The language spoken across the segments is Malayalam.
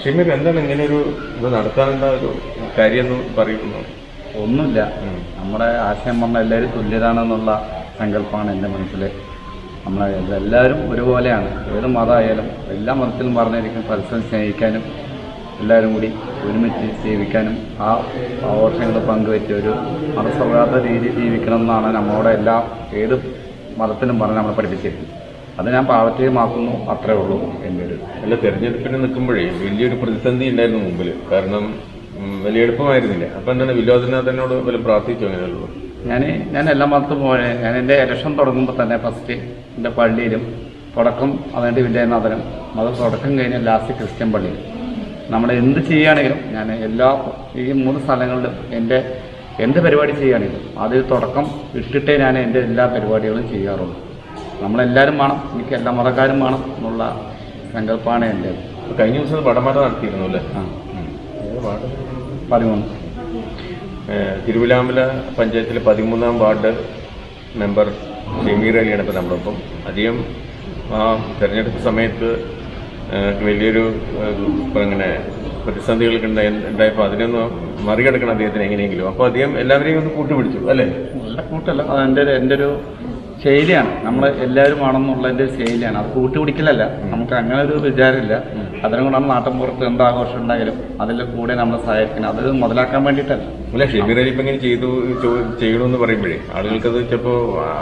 ഷമീർ, എന്താണ് ഇങ്ങനെ ഒരു ഇത് നടത്താനുള്ള ഒരു കാര്യം എന്ന് പറയുന്നു? ഒന്നുമില്ല, നമ്മുടെ ആശയം പറഞ്ഞാൽ എല്ലാവരും തുല്യരാണെന്നുള്ള സങ്കല്പമാണ് എൻ്റെ മനസ്സിൽ. എല്ലാവരും ഒരുപോലെയാണ്. ഏത് മതമായാലും എല്ലാ മതത്തിലും പറഞ്ഞിരിക്കും പരസ്പരം സ്നേഹിക്കാനും എല്ലാവരും കൂടി ഒരുമിച്ച് ജീവിക്കാനും ആ ആഘോഷങ്ങൾ പങ്കുവെച്ച് ഒരു മതസൗഹാർദ്ദ രീതി ജീവിക്കണം എന്നാണ് നമ്മളോട് ഏത് മതത്തിലും പറഞ്ഞ് നമ്മളെ പഠിപ്പിച്ചിരിക്കുന്നത്. അത് ഞാൻ പ്രാവർത്തികമാക്കുന്നു, അത്രേ ഉള്ളൂ എൻ്റെ ഒരു. അല്ല, തെരഞ്ഞെടുപ്പിന് നിൽക്കുമ്പോഴേ വലിയൊരു പ്രതിസന്ധി ഉണ്ടായിരുന്നു മുമ്പിൽ. കാരണം വലിയ എളുപ്പമായിരുന്നില്ല. അപ്പം എന്താണ് വിനോദനാഥനോട് വല്ല പ്രാർത്ഥിച്ചു? അങ്ങനെയുള്ളൂ. ഞാൻ എല്ലാ മതത്തും പോലെ ഞാൻ എൻ്റെ ഇലക്ഷൻ തുടങ്ങുമ്പോൾ തന്നെ ഫസ്റ്റ് എൻ്റെ പള്ളിയിലും തുടക്കം അതുകൊണ്ട് വിജയനാഥനും, അത് തുടക്കം കഴിഞ്ഞാൽ ലാസ്റ്റ് ക്രിസ്ത്യൻ പള്ളിയിൽ നമ്മൾ എന്ത് ചെയ്യുകയാണെങ്കിലും ഞാൻ ഈ 3 സ്ഥലങ്ങളിലും എന്ത് പരിപാടി ചെയ്യുകയാണെങ്കിലും അതിൽ തുടക്കം ഇട്ടിട്ടേ ഞാൻ എൻ്റെ എല്ലാ പരിപാടികളും ചെയ്യാറുള്ളൂ. നമ്മളെല്ലാവരും വേണം, എനിക്ക് എല്ലാ മതക്കാരും വേണം എന്നുള്ള സങ്കല്പമാണ് എൻ്റെ. കഴിഞ്ഞ ദിവസം വടമാല നടത്തിയിരുന്നു അല്ലേ? 13 തിരുവിലാമല പഞ്ചായത്തിലെ 13ാം വാർഡ് മെമ്പർ ഷമീർ അലിയാണ് ഇപ്പോൾ നമ്മളിപ്പം. അധികം ആ തെരഞ്ഞെടുപ്പ് സമയത്ത് വലിയൊരു ഇങ്ങനെ പ്രതിസന്ധികളൊക്കെ ഉണ്ടായപ്പോൾ അതിനൊന്ന് മറികടക്കണം അദ്ദേഹത്തിന് എങ്ങനെയെങ്കിലും. അപ്പോൾ അദ്ദേഹം എല്ലാവരെയും ഒന്ന് കൂട്ടുപിടിച്ചു അല്ലേ? നല്ല കൂട്ടല്ല, അത് എൻ്റെ ഒരു ശൈലിയാണ്. നമ്മൾ എല്ലാവരും ആണെന്നുള്ളതിൻ്റെ ശൈലിയാണ്. അത് കൂട്ടുപിടിക്കലല്ല, നമുക്ക് അങ്ങനെ ഒരു വിചാരമില്ല. അതിനും കൂടെ നാട്ടിൻ പുറത്ത് എന്താഘോഷം ഉണ്ടായാലും അതിൽ കൂടെ നമ്മൾ സഹായിക്കണം. അത് മുതലാക്കാൻ വേണ്ടിയിട്ടല്ല. അല്ല, ഷമീർ അലി ഇപ്പം ഇങ്ങനെ ചെയ്യണമെന്ന് പറയുമ്പോഴേ ആളുകൾക്കത് ചിലപ്പോൾ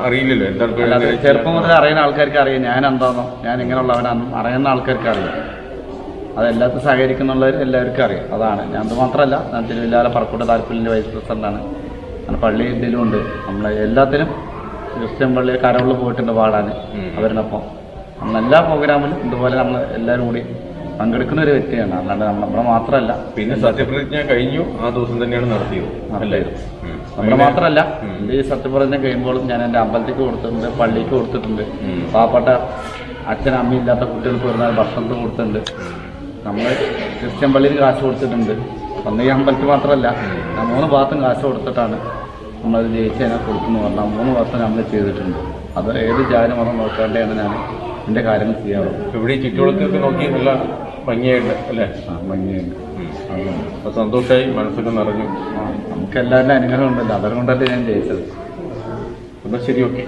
അറിയില്ലല്ലോ എന്താണ്. ചെറുപ്പം മുതൽ അറിയുന്ന ആൾക്കാർക്ക് അറിയാം ഞാൻ എന്താണോ, ഞാൻ ഇങ്ങനെയുള്ളവനാണെന്നും അറിയുന്ന ആൾക്കാർക്ക് അറിയാം. അതെല്ലാത്തും സഹകരിക്കുന്നുള്ളവർ എല്ലാവർക്കും അറിയാം. അതാണ് ഞാൻ. അത് മാത്രമല്ല, ഞാൻ തിരുവില്ലാല പറക്കൂട്ട താല്പര്യത്തിൻ്റെ വൈസ് പ്രസിഡന്റാണ്. അങ്ങനെ പള്ളി ഇതിലും ഉണ്ട്. നമ്മൾ എല്ലാത്തിനും ക്രിസ്ത്യൻ പള്ളി കരവുള്ളിൽ പോയിട്ടുണ്ട് പാടാൻ അവരിനൊപ്പം. നമ്മളെല്ലാ പ്രോഗ്രാമിലും ഇതുപോലെ നമ്മൾ എല്ലാവരും കൂടി പങ്കെടുക്കുന്ന ഒരു വ്യക്തിയാണ്. അല്ലാണ്ട് നമ്മളെ മാത്രമല്ല. പിന്നെ സത്യപ്രതിജ്ഞ കഴിഞ്ഞു ആ ദിവസം തന്നെയാണ് നടത്തിയത്. നമ്മളെ മാത്രമല്ല, ഈ സത്യപ്രതിജ്ഞ കഴിയുമ്പോഴും ഞാൻ എൻ്റെ അമ്പലത്തിലേക്ക് കൊടുത്തിട്ടുണ്ട്, പള്ളിക്ക് കൊടുത്തിട്ടുണ്ട്, പാവപ്പെട്ട അച്ഛനും അമ്മയും ഇല്ലാത്ത കുട്ടികൾക്ക് വരുന്ന ഭക്ഷണത്തിന് കൊടുത്തിട്ടുണ്ട്. നമ്മൾ ക്രിസ്ത്യൻ പള്ളിയിൽ കാശ് കൊടുത്തിട്ടുണ്ട്. അന്ന് ഈ അമ്പലത്തിൽ മാത്രമല്ല, ഞാൻ 3 ഭാഗത്തും കാശ് കൊടുത്തിട്ടാണ് നമ്മളത് ജയിച്ച് തന്നെ കൊടുക്കുന്നു പറഞ്ഞാൽ 3 വർഷം നമ്മൾ ചെയ്തിട്ടുണ്ട്. അത് ഏത് ജാതി മതം നോക്കാണ്ടാണ് ഞാൻ എൻ്റെ കാര്യങ്ങൾ ചെയ്യാറുള്ളത്. ഇവിടെ ചുറ്റുവളത്തൊക്കെ നോക്കി നല്ല ഭംഗിയായിട്ട് അല്ലേ? ഭംഗിയായിട്ട് അപ്പോൾ സന്തോഷമായി, മനസ്സൊക്കെ നിറഞ്ഞു. നമുക്ക് എല്ലാവരുടെ അനുഗ്രഹം ഉണ്ടല്ലോ, അതുകൊണ്ടല്ലേ ഞാൻ ജയിച്ചത്. എന്നാൽ ശരി, ഓക്കെ.